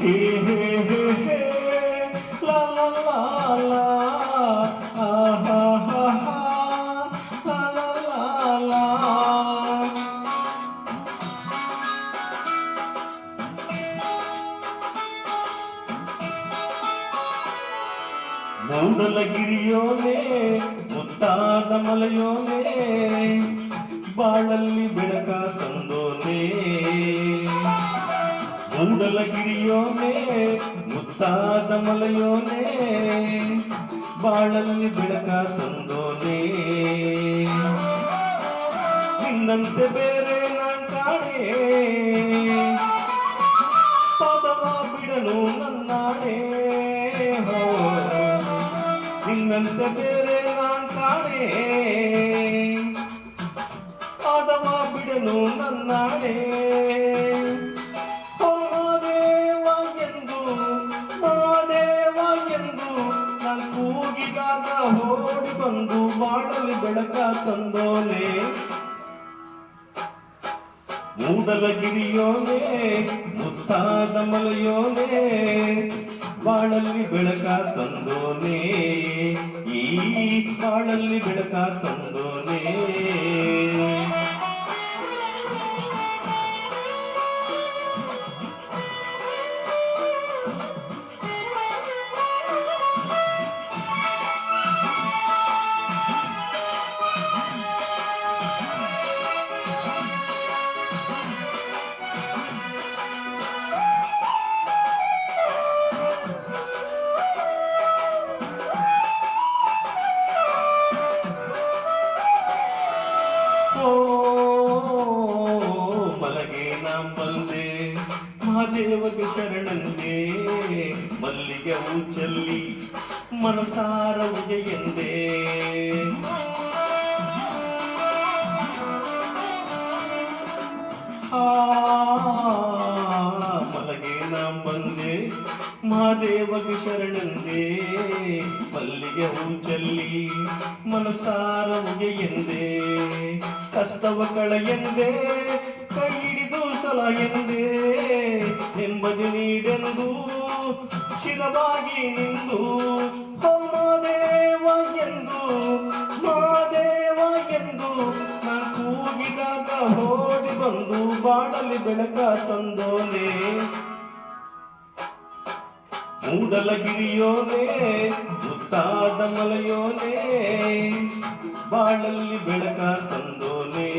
ಹೇ ಹೇ ಹೇ ಹೇ ಲಾ ಲಾ ಲಾ ಲಾ ಆ ಹಾ ಹಾ ಹಾ ಲಾ ಲಾ ಲಾ ಲಾ. ಮೂಡಲಗಿರಿಯೋನೇ ಮುತ್ತಾದ ಮಲೆಯೋನೇ ಬಾಳಲ್ಲಿ ಬೆಳಕ ತಂದೋನೇ. ಮೂಡಲಗಿರಿಯೋನೇ ಮುತ್ತಾದ ಮಲೆಯೋನೇ ಬಾಳಲ್ಲಿ ಬೆಳಕ ತಂದೋನೇ. ನಿನ್ನಂತೆ ಬೇರೆ ನಾನ್ ಕಾಣೆ ಪದವ ಬಿಡಲು ನನ್ನಾಣೆ. ನಿನ್ನಂತೆ ಬೇರೆ ನಾನ್ ಕಾಣೆ ಪದವ ಬಿಡಲು ನನ್ನಾಣೆ. ಮಾದೇವ ಎಂದು ಮಾದೇವ ಎಂದು ನಾನು ಕೂಗಿದಾಗ ಓಡಿ ಬಂದು ಬಾಳಲ್ಲಿ ಬೆಳಕ ತಂದೋನೆ. ಮೂಡಲಗಿರಿಯೋನೇ ಮುತ್ತಾದ ಮಲೆಯೋನೇ ಬಾಳಲ್ಲಿ ಬೆಳಕ ತಂದೋನೇ. ಈ ಬಾಳಲ್ಲಿ ಬೆಳಕ ತಂದೋನೇ. ಮಲಗೆ ನಾಂ ಬಂದೆ ಮಹಾದೇವಗೆ ಶರಣಂದೆ. ಮಲ್ಲಿಗೆ ಹೂ ಚೆಲ್ಲಿ ಮನಸಾರ ಉಜೆಯೆಂದೆ. ಮಲಗೆ ನಾಂ ಬಂದೆ ಮಹಾದೇವಗೆ ಶರಣಂದೆ. ಮಲ್ಲಿಗೆ ಹೂ ಚೆಲ್ಲಿ ಮನಸಾರ ಉಜೆಯೆಂದೆ. ಕಷ್ಟವ ಕಳೆಯೆಂದೆ ಕೈ ಹಿಡಿದು ಸಲಹೆಂದೆ. ನೆಮ್ಮದಿ ನೀಡೆಂದು ಶಿರವಾಗಿ ನಿಂದು ಮಾದೇವ ಎಂದು ಮಾದೇವ ಎಂದು ನಾನು ಕೂಗಿದಾಗ ಓಡಿ ಬಂದು ಬಾಳಲ್ಲಿ ಬೆಳಕ ತಂದೋನೆ. ಮೂಡಲಗಿರಿಯೋನೇ ಮುತ್ತಾದ ಮಲೆಯೋನೇ ಬಾಳಲ್ಲಿ ಬೆಳಕ ತಂದೋನೇ.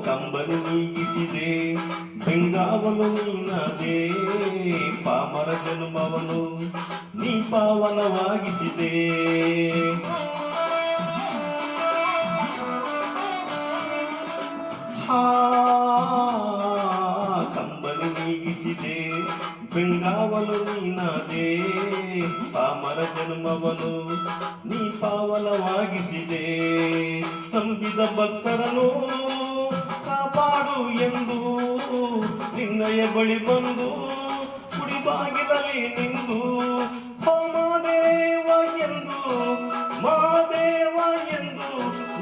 ಕಂಬನು ನೀಗಿಸಿದೆ ಬೆಂಗಾವಲು ನೀನದೆ. ಪಾಮರ ಜನ್ಮವನು ನೀ ಪಾವನವಾಗಿಸಿದೆ. ಕಂಬನು ನೀಗಿಸಿದೆ ಬೆಂಗಾವಲು ನೀನದೆ. ಪಾಮರ ಜನ್ಮವನು ನೀ ಪಾವನವಾಗಿಸಿದೆ. ನಂಬಿದ ಭಕ್ತರನ್ನು ಕಾಪಾಡು ಎಂದು ನಿನ್ನಯ ಬಳಿ ಬಂದು ಕುಡಿಬಾಗಿಲಲ್ಲಿ ನಿಂದು ಮಾದೇವ ಎಂದು ಮಾದೇವ ಎಂದು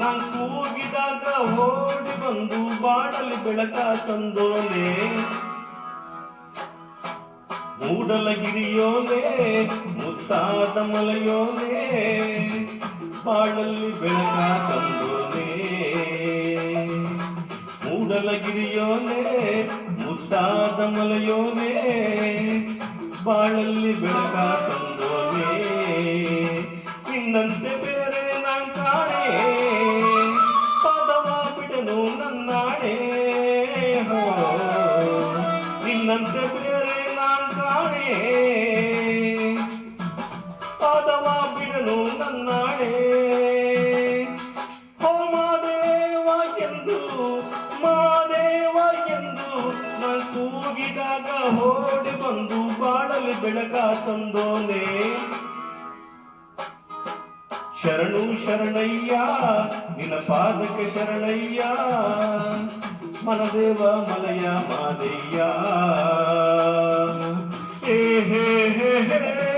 ನಾನು ಕೂಗಿದಾಗ ಓಡಿ ಬಂದು ಬಾಳಲ್ಲಿ ಬೆಳಕ ತಂದೋನೆ. ಮೂಡಲಗಿರಿಯೋನೇ ಮುತ್ತಾದ ಮಲೆಯೋನೇ ಬಾಳಲ್ಲಿ ಬೆಳಕ ತಂದೋನೆ. ಮೂಡಲಗಿರಿಯೋನೇ ಮುತ್ತಾದ ಮಲೆಯೋನೇ ಬಾಳಲ್ಲಿ ಬೆಳಕ ತಂದೋನೆ. ನಿನ್ನಂತೆ ಬೇರೆ ನಾನ್ ಕಾಣೆ ಪದವ ಬಿಡನು ನನ್ನಾಣೆ. ನಿನ್ನಂತೆ ಬೇರೆ ನಾನ್ ಕಾಣೆ ಪದವ ಬಿಡನು ನನ್ನಾಣೆ. ಮಾದೇವ ತಂದೋನೆ ಶರಣು ಶರಣಯ್ಯ ನಿನ್ನ ಪಾದಕ್ಕೆ ಶರಣಯ್ಯ ಮನದೇವ ಮಲಯ ಮಾದಯ್ಯ ಹೇ ಹೇ ಹೇ ಹೇ